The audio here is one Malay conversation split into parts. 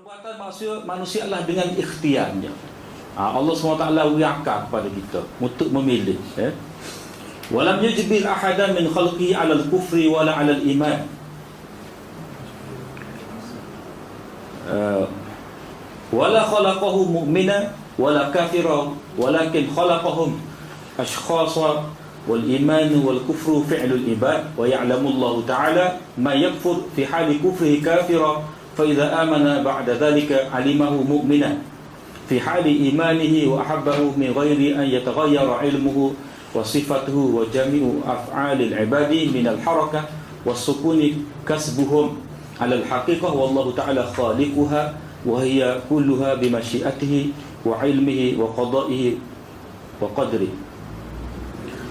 Perbuatan manusia adalah dengan ikhtiarnya. Allah SWT wiakar kepada kita untuk memilih. Walam yujbil ahadan min khalqihi 'ala al-kufri wala 'ala al-iman. Wala khalaqahu mu'mina wala kafira, walakin khalaqahum ashkhasa wal iman wal kufru fi'lul ibad wa ya'lamu Allah ta'ala ma yakfur fi hali kufrihi kafira fa idza amana ba'da dhalika 'alimahu mu'mina fi hali imanihi wa ahabbahu min ghairi an yataghayyara 'ilmuhu wa sifatuhu wa jami'u af'alil 'ibadi min al-harakah was sukuni kasbuhum 'ala al-haqiqah wallahu ta'ala khaliquha wa hiya kulluha bi masyiatihi wa 'ilmihi wa qada'ihi wa qadrihi.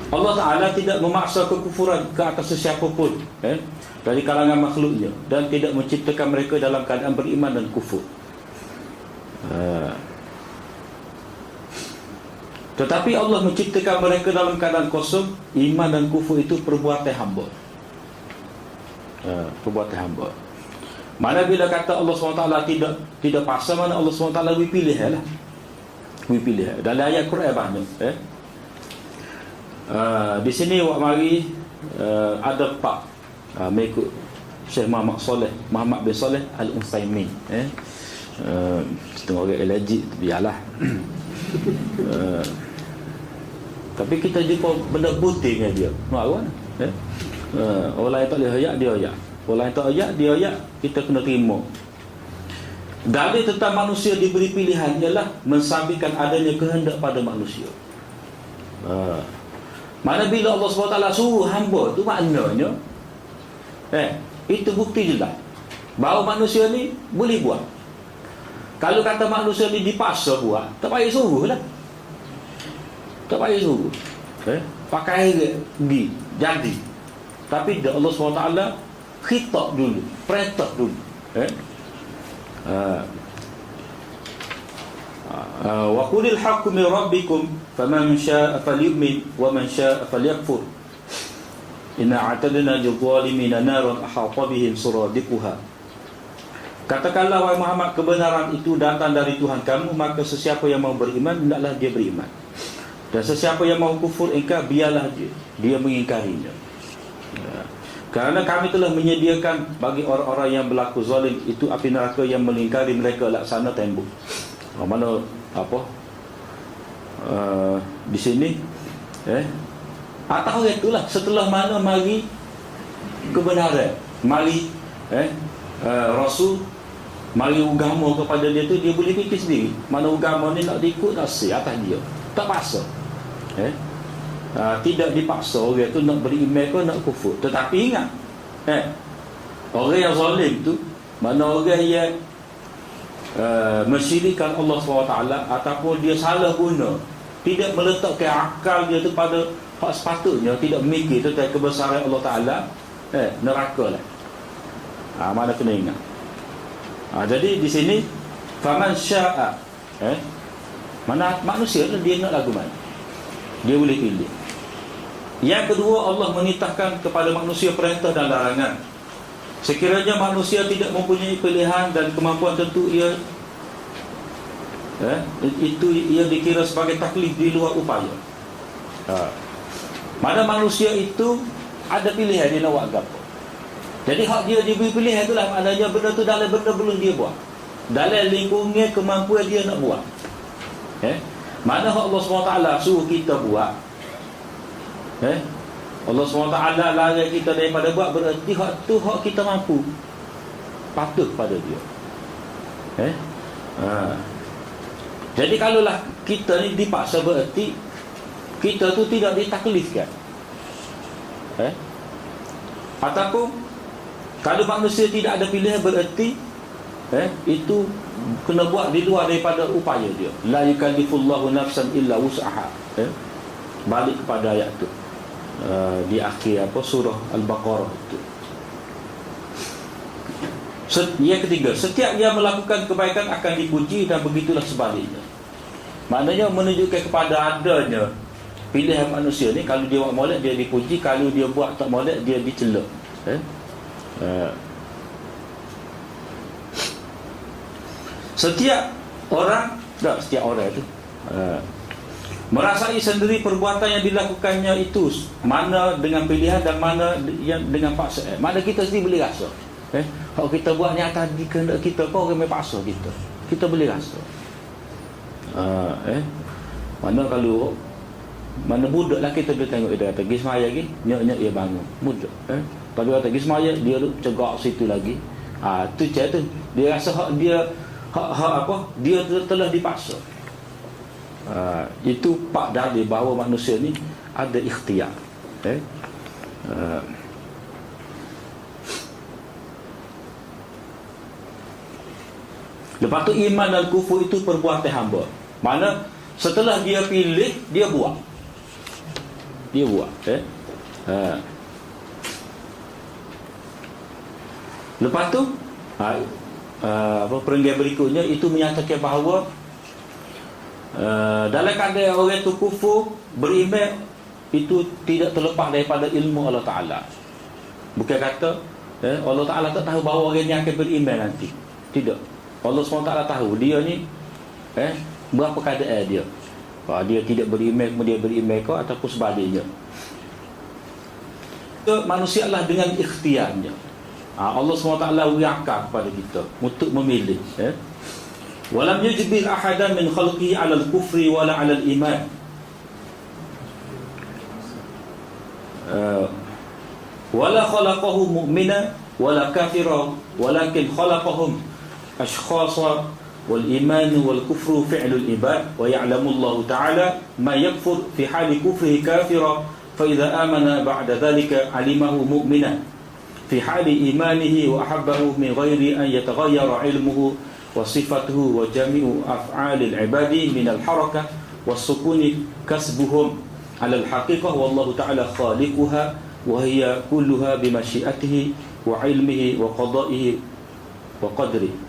Allah Ta'ala tidak memaksa kekufuran ke atas sesiapa pun dari kalangan makhluknya, dan tidak menciptakan mereka dalam keadaan beriman dan kufur. Tetapi Allah menciptakan mereka dalam keadaan kosong. Iman dan kufur itu perbuatan hamba. Perbuatan hamba. Mana bila kata Allah SWT tidak paksa, mana Allah SWT lebih pilih lah. Lebih pilih. Dalam ayat Quran banyak. Di sini wak mari ada pak mengikut Syekh Muhammad bin Saleh Al-Utsaimin. Setengah orang allergic, biarlah. Tapi kita jumpa benda putih dengan dia. Nak orang yang tak boleh ayat, dia ayat. Orang yang tak ayat, dia ayat. Kita kena terima. Dalil tentang manusia diberi pilihan ialah mensampaikan adanya kehendak pada manusia. Mana bila Allah SWT suruh hamba tu, maknanya itu bukti jelas bahawa manusia ni boleh buat. Kalau kata manusia ni dipaksa buat, tak payah suruh lah. Tak payah suruh. Pakai pergi, jadi. Tapi Allah SWT khitab dulu, perintah dulu. Wa qulil haqqu min rabbikum faman syaa'a falyu'min wa man syaa'a falyakfur inna a'tadna lidh-dhalimina naran ahata bihim suradiquha. Katakanlah wahai Muhammad, kebenaran itu datang dari Tuhan kamu, maka sesiapa yang mau beriman hendaklah dia beriman, dan sesiapa yang mau kufur engkau biarlah dia mengingkarinya. Kerana kami telah menyediakan bagi orang-orang yang berlaku zalim itu api neraka yang melingkari mereka laksana tembok. Mana apa di sini atau itulah setelah mana mari kebenaran, mari Rasul, mari agama kepada dia tu, dia boleh fikir sendiri mana agama ni nak diikut, nak si atas dia, tak paksa. Tidak dipaksa orang tu nak beriman ke nak kufur. Tetapi ingat, orang yang zalim tu, mana orang yang mensyirikkan Allah SWT ataupun dia salah guna, tidak meletakkan akal dia tu pada hak sepatutnya, tidak memikir tentang kebesaran Allah Ta'ala, neraka lah. Mana kena ingat. Jadi di sini faman syaa, mana manusia tu dia nak lagu mana, dia boleh pilih. Yang kedua, Allah menitahkan kepada manusia perintah dan larangan. Sekiranya manusia tidak mempunyai pilihan dan kemampuan, tentu ia dikira sebagai taklif di luar upaya. Mana manusia itu ada pilihan dia nak buat apa. Jadi hak dia diberi pilihan itulah maknanya benda tu dalam benda belum dia buat, dalam lingkungan kemampuan dia nak buat. Mana hak Allah SWT suruh kita buat, Allah SWT larang kita daripada buat, berarti hak tu hak kita mampu, patut pada dia. Jadi kalaulah kita ni dipaksa, berarti kita tu tidak ditaklifkan. Ataupun kalau manusia tidak ada pilihan, berarti itu kena buat di luar daripada upaya dia. La yukallifullahu nafsan illa wus'aha. Balik kepada ayat tu di akhir surah Al-Baqarah itu. Yang ketiga, setiap yang melakukan kebaikan akan dipuji, dan begitulah sebaliknya. Maknanya menunjukkan kepada adanya pilihan manusia ni. Kalau dia buat molek, dia dipuji. Kalau dia buat tak molek, dia dicela. Setiap orang, tak setiap orang itu merasai sendiri perbuatan yang dilakukannya itu, mana dengan pilihan dan mana yang dengan paksa. Mana kita sendiri boleh rasa. Kalau kita buat ni atas kehendak kita, kau orang main paksa kita boleh rasa. Mana kalau mana budak lah kita boleh tengok dia kata pergi semaya lagi, nyok dia bangun budak. Kalau dia kata pergi semaya, dia duduk cegak situ lagi. Tu cak tu dia rasa hak dia dia telah dipaksa. Itu pak dalil bahawa manusia ni ada ikhtiar. Lepas tu iman dan kufur itu perbuatan hamba. Mana setelah dia pilih, dia buat. Lepas tu perenggan berikutnya itu menyatakan bahawa dalam keadaan orang itu kufur, beriman, itu tidak terlepas daripada ilmu Allah Ta'ala. Bukan kata Allah Ta'ala tak tahu bahawa orang ni akan beriman nanti. Tidak. Allah SWT tahu dia ni berapa keadaan dia. Dia tidak beriman kemudian beriman kau, ataupun sebaliknya. Manusia lah dengan ikhtiarnya. Allah SWT wiakar kepada kita untuk memilih. Walam yujbil ahadan min khalqihi 'ala al-kufri wala 'ala al-iman. Wala khalaqahu mu'mina wala kafira, walakin khalaqahum ashkhasa, wal iman wal kufru fi'lul ibad, wa ya'lamu Allah ta'ala ma yakfur fi hali kufrihi kafira, fa idza amana ba'da dhalika 'alimahu mu'mina fi hali imanihi wa ahabbahu min ghairi an yataghayyara 'ilmuhu wa sifatuhu wa jami'u af'alil ibadi min al-harakah was-sukuni kasbuhum 'ala al-haqiqah, wallahu ta'ala khaliquha wa hiya kulluha bi masyiatihi wa 'ilmihi wa qada'ihi wa qadrihi.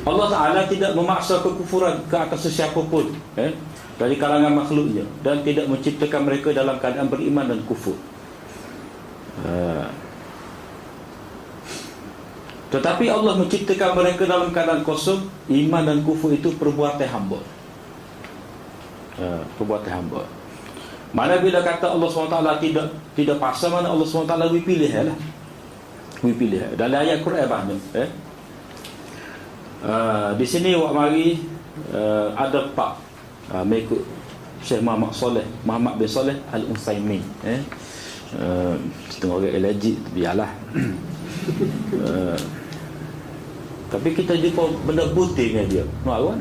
Allah Ta'ala tidak memaksa kekufuran ke atas sesiapa pun dari kalangan makhluknya, dan tidak menciptakan mereka dalam keadaan beriman dan kufur. Tetapi Allah menciptakan mereka dalam keadaan kosong. Iman dan kufur itu perbuatan hamba. Perbuatan hamba. Mana bila kata Allah SWT tidak paksa, mana Allah SWT lebih pilih lah. Lebih pilih. Dalam ayat Quran banyak. Di sini wak mari ada pak mengikut Syekh Muhammad bin Saleh Al-Utsaimin. Setengah orang allergic, biarlah. Tapi kita jumpa benda putih dengan dia. Mana?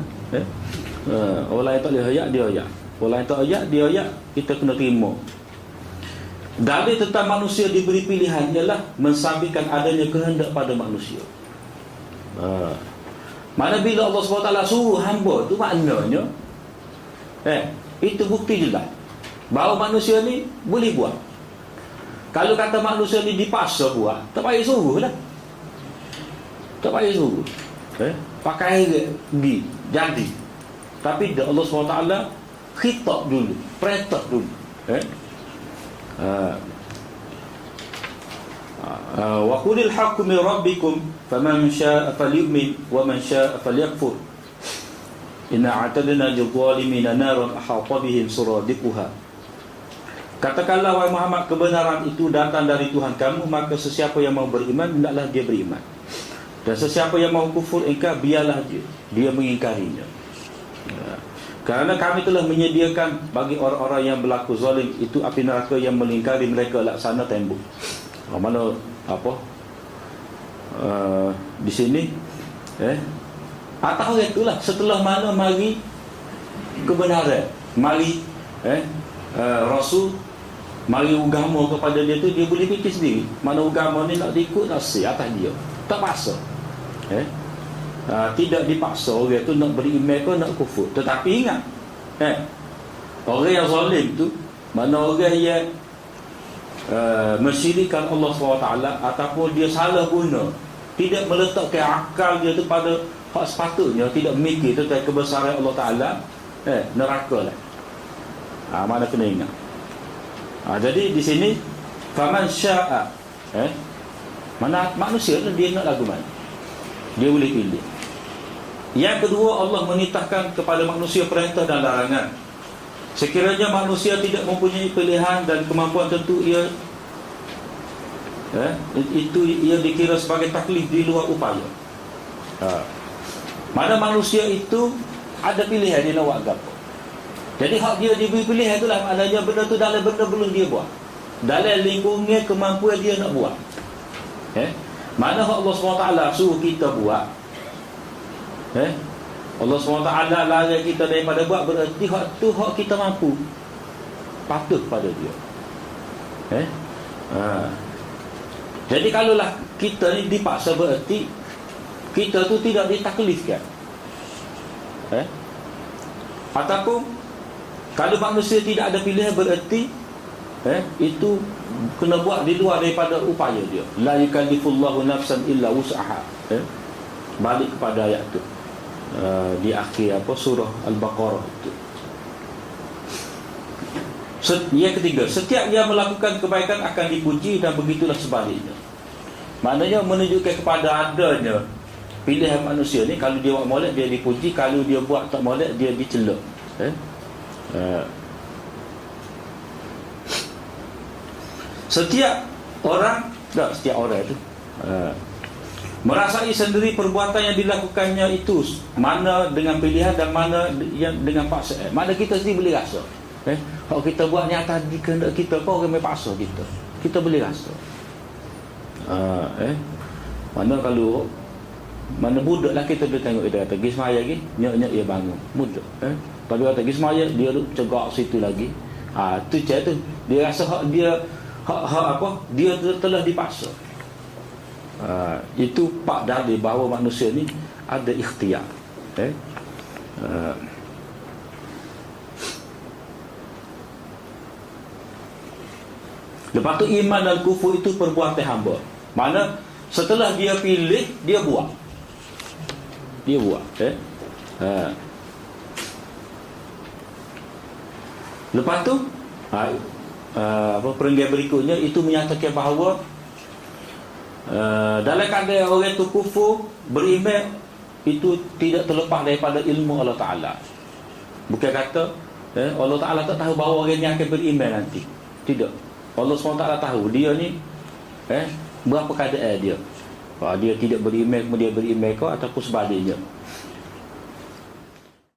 Orang yang tak boleh ayat, dia ayat. Orang yang tak ayat, dia ayat. Kita kena terima. Dalil tentang manusia diberi pilihan ialah mensampaikan adanya kehendak pada manusia. Mana bila Allah SWT suruh hamba, tu maknanya itu bukti jelas bahawa manusia ni boleh buat. Kalau kata manusia ni dipaksa buat, tak payah suruh lah. Tak payah suruh. Pakai pergi, jadi. Tapi Allah SWT khitab dulu, perintah dulu. Wa qulil haqqu min rabbikum faman syaa'a falyu'min wa man syaa'a falyakfur. Inna a'tadna lidh-dhalimina naran ahata bihim suradiquha. Katakanlah wahai Muhammad, kebenaran itu datang dari Tuhan kamu, maka sesiapa yang mau beriman hendaklah dia beriman, dan sesiapa yang mau kufur ingkar, biarlah dia mengingkarinya. Kerana kami telah menyediakan bagi orang-orang yang berlaku zalim itu api neraka yang melingkari mereka laksana tembok. Mana di sini atau itulah setelah mana mari kebenaran, mari Rasul, mari agama kepada dia tu, dia boleh fikir sendiri mana agama ni nak diikut, nasi atas dia, tak paksa. Tidak dipaksa orang tu nak beriman ke nak kufur. Tetapi ingat, orang yang zalim tu, mana orang yang mensyirikkan Allah SWT ataupun dia salah guna, tidak meletakkan akal dia tu pada hak sepatutnya, tidak memikir tentang kebesaran Allah Ta'ala, neraka lah. Mana kena ingat. Jadi di sini faman syaa, mana manusia tu dia nak lagu mana, dia boleh pilih. Yang kedua, Allah menitahkan kepada manusia perintah dan larangan. Sekiranya manusia tidak mempunyai pilihan dan kemampuan, tentu ia dikira sebagai taklif di luar upaya. Mana manusia itu ada pilihan dia nak buat apa. Jadi hak dia diberi pilihan itulah maknanya benda tu dalam benda belum dia buat, dalam lingkungan kemampuan dia nak buat. Mana hak Allah SWT suruh kita buat, Allah SWT larang kita daripada buat, berarti hak tu hak kita mampu, patuh pada dia. Jadi kalaulah kita ni dipaksa, berarti kita tu tidak ditaklifkan. Ataupun kalau manusia tidak ada pilihan, berarti itu kena buat di luar daripada upaya dia. La yukallifullahu nafsan illa wus'aha. Balik kepada ayat tu di akhir surah Al-Baqarah itu. Yang ketiga, setiap yang melakukan kebaikan akan dipuji, dan begitulah sebaliknya. Maknanya menunjukkan kepada adanya pilihan manusia ni. Kalau dia buat molek, dia dipuji. Kalau dia buat tak molek, dia dicelak. Setiap orang itu merasai sendiri perbuatan yang dilakukannya itu, mana dengan pilihan dan mana yang dengan paksa. Mana kita sendiri boleh rasa. Kalau kita buat ni atas kehendak kita, kau orang paksa kita boleh rasa. Mana kalau mana budak lah, kita boleh tengok dia kata pergi semaya lagi, nyok dia bangun budak. Tapi kata pergi semaya, dia duduk cegak situ lagi. Tu cak tu dia rasa hak dia dia telah dipaksa. Itu pak dalil bahawa manusia ni ada ikhtiar. Lepas tu iman dan kufur itu perbuatan hamba. Mana setelah dia pilih, dia buat. Lepas tu perenggan berikutnya itu menyatakan bahawa dalam keadaan orang itu kufur, beriman, itu tidak terlepas daripada ilmu Allah Ta'ala. Bukan kata Allah Ta'ala tak tahu bahawa orang yang akan beriman nanti. Tidak. Allah SWT tahu dia ni berapa keadaan dia. Dia tidak beriman, kemudian beriman kau, ataupun sebaliknya.